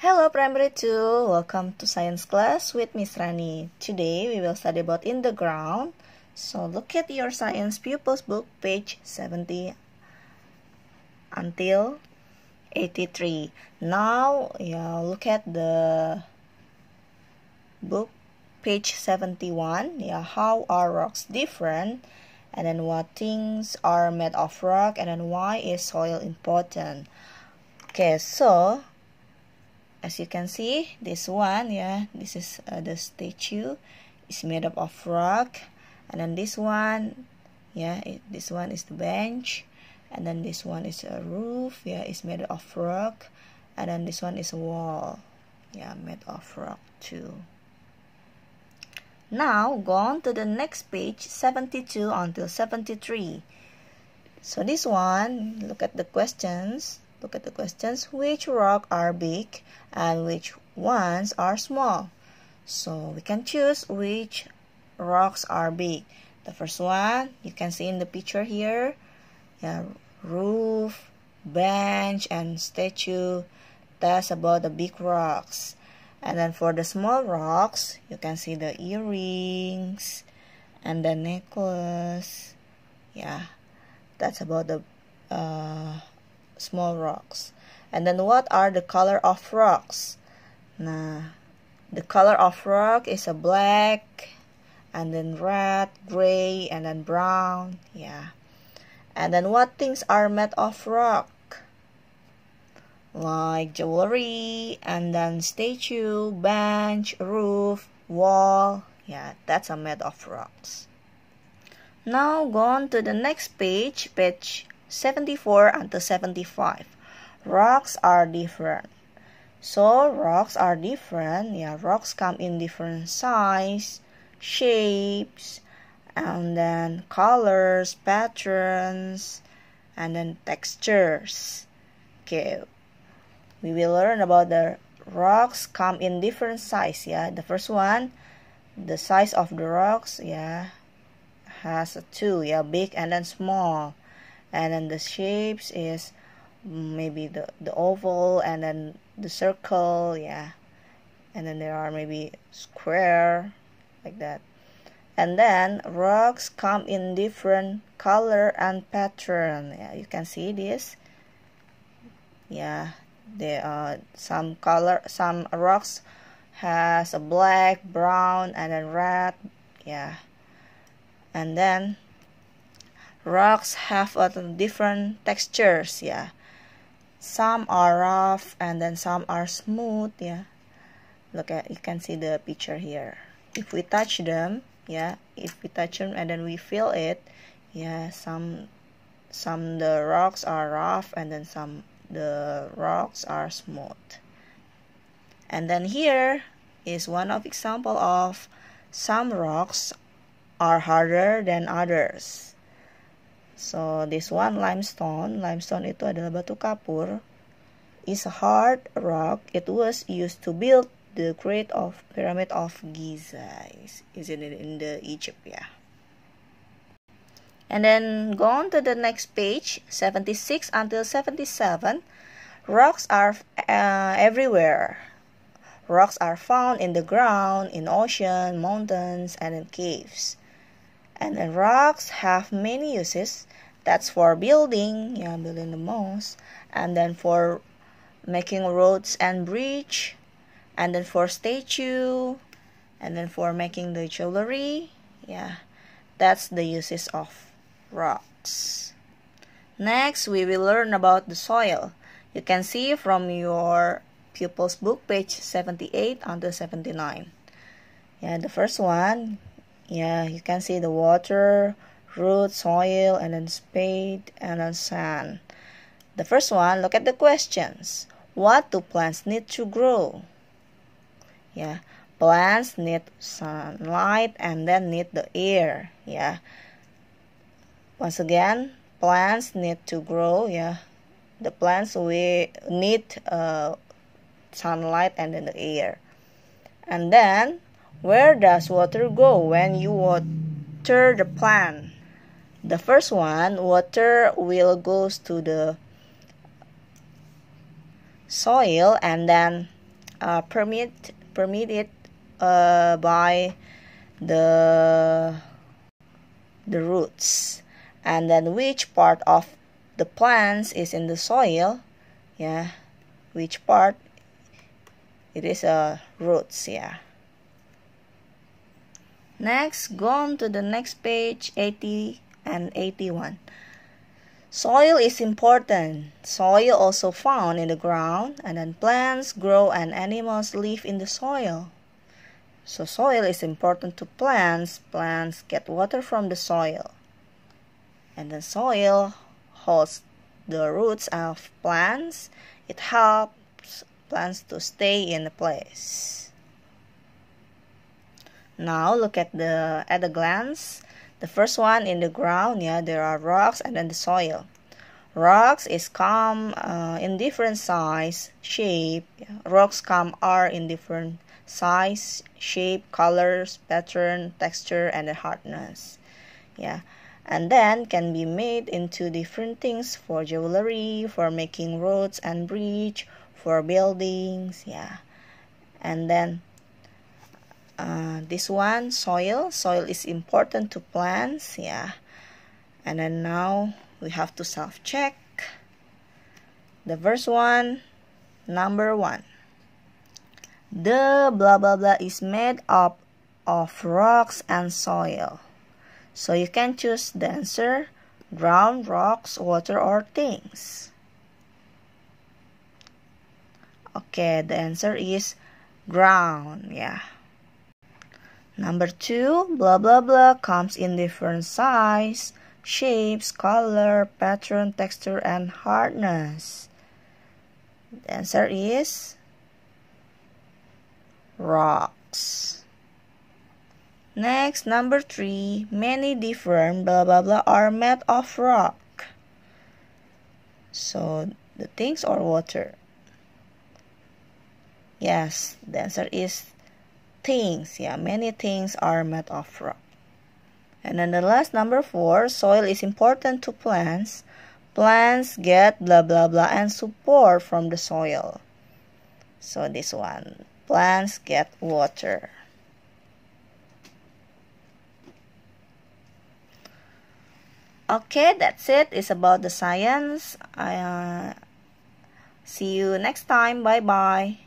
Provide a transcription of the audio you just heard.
Hello Primary 2, welcome to Science class with Miss Rani. Today we will study about in the ground. So look at your Science Pupils book, page 70 until 83. Now look at the book, page 71. How are rocks different? And then what things are made of rock? And then why is soil important? Okay, so as you can see, this one, this is the statue. It's made up of rock. And then this one, this one is the bench. And then this one is a roof, it's made of rock. And then this one is a wall, made of rock too. Now, go on to the next page, 72 until 73. So this one, look at the questions. Look at the questions. Which rock are big and which ones are small? So we can choose which rocks are big. The first one, you can see in the picture here. Roof, bench, and statue. That's about the big rocks. And then for the small rocks, you can see the earrings and the necklace. That's about the small rocks. And then what are the color of rocks? Nah, the color of rock is a black, and then red, gray, and then brown. And then what things are made of rock? Like jewelry, and then statue, bench, roof, wall. That's a made of rocks. Now go on to the next page, page 74 until 75. Rocks are different. So rocks are different. Rocks come in different size, shapes, and then colors, patterns, and then textures. Okay, we will learn about the rocks come in different size. The first one, the size of the rocks, has two, big and then small. And then the shapes is maybe the oval, and then the circle, and then there are maybe square, like that. And then rocks come in different color and pattern. You can see this. There are some rocks has a black, brown, and then red. And then rocks have different textures. Some are rough and then some are smooth. Look at, you can see the picture here. If we touch them, and then we feel it, some the rocks are rough, and then some the rocks are smooth. And then here is one of example of some rocks are harder than others. So this one, limestone. Limestone itu adalah batu kapur. Is a hard rock. It was used to build the Great Pyramid of Giza. Is it in the Egypt? And then go on to the next page, 76 until 77. Rocks are everywhere. Rocks are found in the ground, in ocean, mountains, and in caves. And then rocks have many uses. That's for building, building the most. And then for making roads and bridge. And then for statue. And then for making the jewelry. That's the uses of rocks. Next, we will learn about the soil. You can see from your pupils book, page 78 until 79. The first one, you can see the water, root, soil, and then spade, and then sand. The first one, look at the questions. What do plants need to grow? Plants need sunlight and then need the air. Once again, plants need to grow. The plants we need sunlight and then the air. And then, where does water go when you water the plant? The first one, water will goes to the soil, and then permitted by the roots. And then which part of the plants is in the soil, yeah, which part it is roots, yeah. Next, go on to the next page, 80 and 81. Soil is important. Soil also found in the ground, and then plants grow and animals live in the soil. So soil is important to plants. Plants get water from the soil. And the soil holds the roots of plants. It helps plants to stay in a place. Now look at a glance. The first one in the ground, yeah, there are rocks and then the soil. Rocks is come in different size, shape. Rocks are in different size, shape, colors, pattern, texture, and the hardness. Yeah, and then can be made into different things for jewelry, for making roads and bridge, for buildings. Yeah, and then this one, soil is important to plants, yeah. And then now we have to self-check. The first one, number 1, the blah blah blah is made up of rocks and soil. So you can choose the answer: ground, rocks, water, or things. Okay, the answer is ground, yeah. Number 2, blah blah blah comes in different size, shapes, color, pattern, texture, and hardness. The answer is rocks. Next, number 3, many different blah blah blah are made of rock. So the things or water? Yes, the answer is things. Yeah, many things are made of rock. And then the last, number 4, soil is important to plants. Plants get blah blah blah and support from the soil. So this one, plants get water. Okay, that's it. It's about the science. See you next time. Bye bye.